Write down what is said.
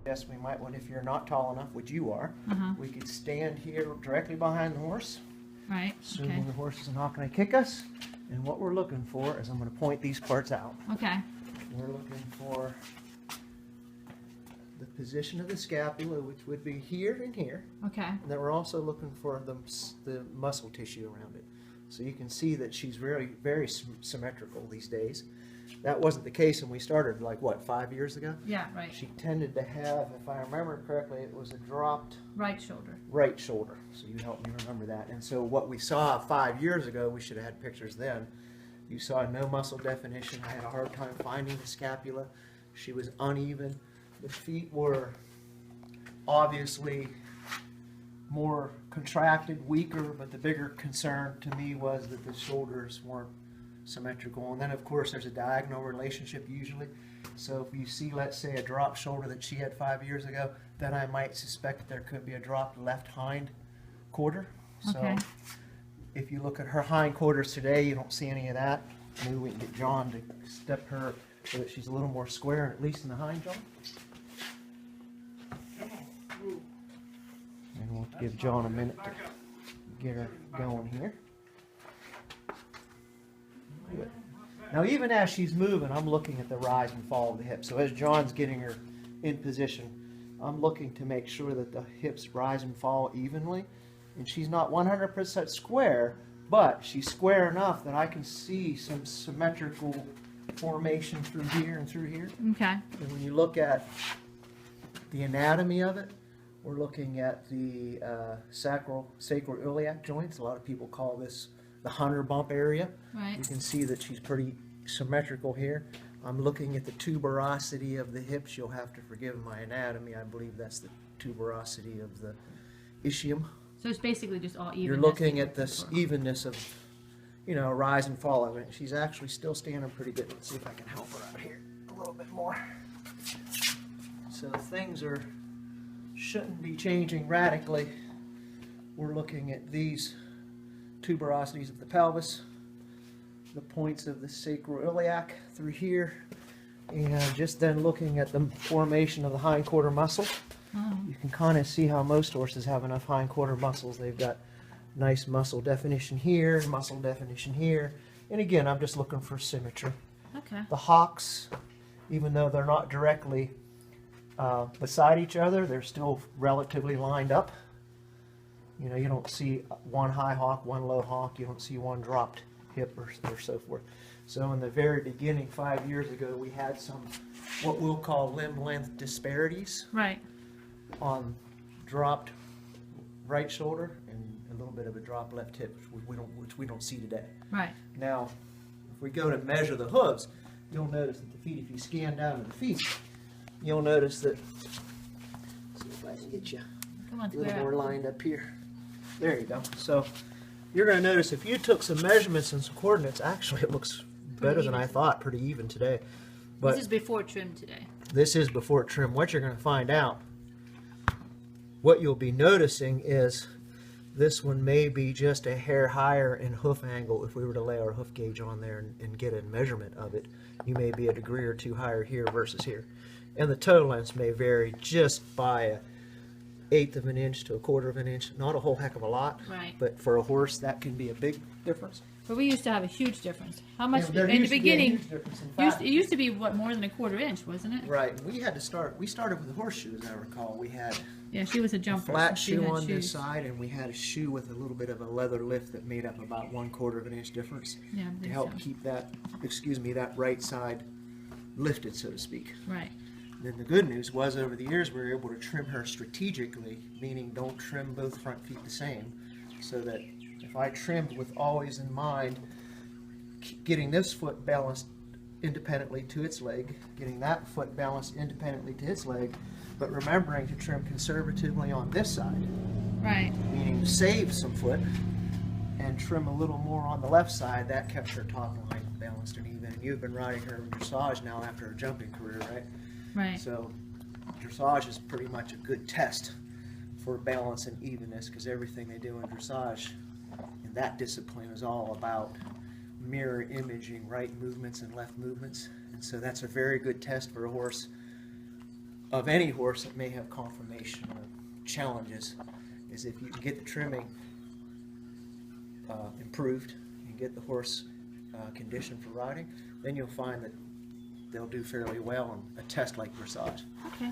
contest we might want, if you're not tall enough, which you are, we could stand here directly behind the horse. Right. Assuming the horse is not going to kick us. And what we're looking for is, I'm going to point these parts out. Okay. We're looking for the position of the scapula, which would be here and here. Okay. And then we're also looking for the muscle tissue around it. So you can see that she's very symmetrical these days. That wasn't the case when we started, like what, 5 years ago? Yeah, right. She tended to have, if I remember correctly, it was a dropped right shoulder. Right shoulder. So you helped me remember that. And so what we saw 5 years ago, we should have had pictures then. You saw no muscle definition. I had a hard time finding the scapula. She was uneven. The feet were obviously more contracted, weaker, but the bigger concern to me was that the shoulders weren't symmetrical. And then of course there's a diagonal relationship usually. So if you see, let's say, a drop shoulder that she had 5 years ago, then I might suspect that there could be a dropped left hind quarter. Okay. So if you look at her hind quarters today, you don't see any of that. Maybe we can get John to step her so that she's a little more square, at least in the hind jaw. And we'll give John a minute to get her going here. Good. Now even as she's moving, I'm looking at the rise and fall of the hips. So as John's getting her in position, I'm looking to make sure that the hips rise and fall evenly. And she's not 100% square, but she's square enough that I can see some symmetrical formation through here and through here. Okay. And when you look at the anatomy of it, we're looking at the sacroiliac joints. A lot of people call this the hunter bump area. Right. You can see that she's pretty symmetrical here. I'm looking at the tuberosity of the hips. You'll have to forgive my anatomy. I believe that's the tuberosity of the ischium. So it's basically just all even. You're looking at this evenness of, you know, rise and fall of it. She's actually still standing pretty good. Let's see if I can help her out here a little bit more. So things shouldn't be changing radically. We're looking at these tuberosities of the pelvis, the points of the sacroiliac through here, and just then looking at the formation of the hindquarter muscle. You can kind of see how most horses have enough hindquarter muscles. They've got nice muscle definition here, muscle definition here, and again, I'm just looking for symmetry. Okay. The hocks, even though they're not directly beside each other, they're still relatively lined up. You know, you don't see one high hock, one low hock. You don't see one dropped hip or so forth. So in the very beginning, 5 years ago, we had some what we'll call limb length disparities. Right. On dropped right shoulder and a little bit of a dropped left hip, which we don't see today. Right. Now, if we go to measure the hooves, you'll notice that the feet, if you scan down to the feet, you'll notice that, let's see if I can get you Come on, a little square more up. lined up here. There you go. So you're going to notice if you took some measurements and some coordinates, actually it looks better than I thought, pretty even today. But this is before trim today. This is before trim. What you're going to find out, what you'll be noticing is this one may be just a hair higher in hoof angle. If we were to lay our hoof gauge on there and get a measurement of it, you may be a degree or two higher here versus here. And the toe lengths may vary just by 1/8 of an inch to 1/4 of an inch. Not a whole heck of a lot, Right. but for a horse that can be a big difference. But we used to have a huge difference. How much Yeah, there in the used to be a beginning? huge difference. In fact, It used to be what, more than 1/4 inch, wasn't it? right. We had to start. We started with the horseshoes. I recall we had Yeah, she was a jumper. flat so she shoe had on shoes. this side, and we had a shoe with a little bit of a leather lift that made up about 1/4 of an inch difference Yeah, I to believe help so. keep that, that right side lifted, so to speak. Right. Then the good news was, over the years, we were able to trim her strategically, meaning don't trim both front feet the same, so that if I trimmed with always in mind getting this foot balanced independently to its leg, getting that foot balanced independently to its leg, but remembering to trim conservatively on this side, Right. meaning save some foot and trim a little more on the left side, that kept her top line balanced and even. And you've been riding her in dressage now after her jumping career, right? Right. So dressage is pretty much a good test for balance and evenness, because everything they do in dressage in that discipline is all about mirror imaging right movements and left movements. And so that's a very good test for a horse of any horse that may have conformation or challenges is if you can get the trimming improved and get the horse conditioned for riding, then you'll find that they'll do fairly well on a test like dressage. Okay.